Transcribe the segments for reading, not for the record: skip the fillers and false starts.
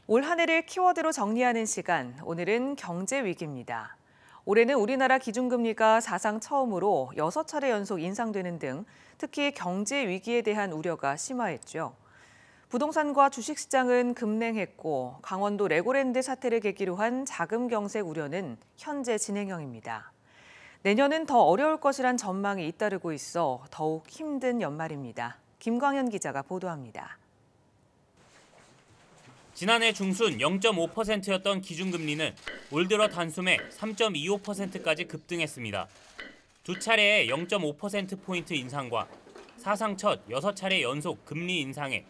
올 한 해를 키워드로 정리하는 시간, 오늘은 경제 위기입니다. 올해는 우리나라 기준금리가 사상 처음으로 6차례 연속 인상되는 등 특히 경제 위기에 대한 우려가 심화했죠. 부동산과 주식시장은 급냉했고 강원도 레고랜드 사태를 계기로 한 자금 경색 우려는 현재 진행형입니다. 내년은 더 어려울 것이란 전망이 잇따르고 있어 더욱 힘든 연말입니다. 김광현 기자가 보도합니다. 지난해 중순 0.5%였던 기준금리는 올 들어 단숨에 3.25%까지 급등했습니다. 두 차례의 0.5%포인트 인상과 사상 첫 6차례 연속 금리 인상에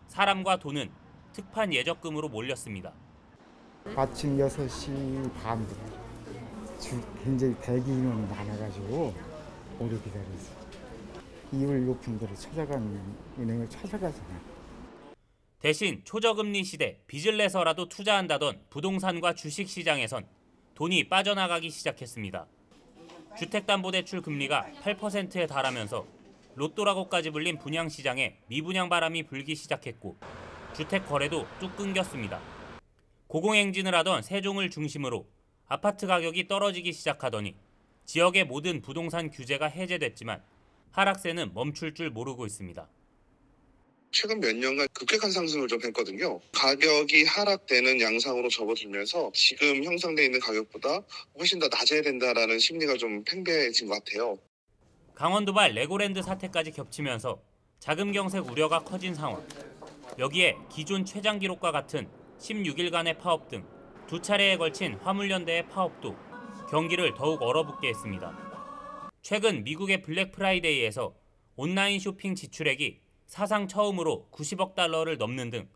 사람과 돈은 특판 예적금으로 몰렸습니다. 아침 6시 반부터 굉장히 대기인원이 많아가지고 오래 기다렸어요. 이율 높은 데를 찾아가는 은행을 찾아가잖아요. 대신 초저금리 시대 빚을 내서라도 투자한다던 부동산과 주식시장에선 돈이 빠져나가기 시작했습니다. 주택담보대출 금리가 8%에 달하면서 로또라고까지 불린 분양시장에 미분양 바람이 불기 시작했고 주택 거래도 뚝 끊겼습니다. 고공행진을 하던 세종을 중심으로 아파트 가격이 떨어지기 시작하더니 지역의 모든 부동산 규제가 해제됐지만 하락세는 멈출 줄 모르고 있습니다. 최근 몇 년간 급격한 상승을 좀 했거든요. 가격이 하락되는 양상으로 접어들면서 지금 형성돼 있는 가격보다 훨씬 더 낮아야 된다라는 심리가 좀 팽배해진 것 같아요. 강원도발 레고랜드 사태까지 겹치면서 자금 경색 우려가 커진 상황. 여기에 기존 최장 기록과 같은 16일간의 파업 등 두 차례에 걸친 화물연대의 파업도 경기를 더욱 얼어붙게 했습니다. 최근 미국의 블랙 프라이데이에서 온라인 쇼핑 지출액이 사상 처음으로 90억 달러를 넘는 등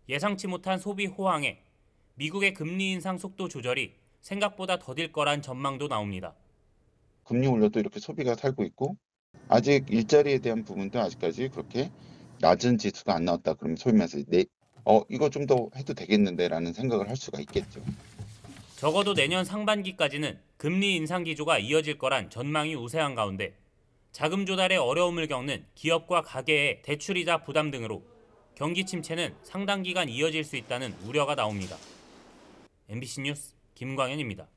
예상치 못한 소비 호황에 미국의 금리 인상 속도 조절이 생각보다 더딜 거란 전망도 나옵니다. 금리 올려도 이렇게 소비가 살고 있고 아직 일자리에 대한 부분도 아직까지 그렇게 낮은 지수가 안 나왔다. 그러면 소위 말해서 이거 좀 더 해도 되겠는데라는 생각을 할 수가 있겠죠. 적어도 내년 상반기까지는 금리 인상 기조가 이어질 거란 전망이 우세한 가운데 자금 조달에 어려움을 겪는 기업과 가계의 대출이자 부담 등으로 경기 침체는 상당 기간 이어질 수 있다는 우려가 나옵니다. MBC 뉴스 김광현입니다.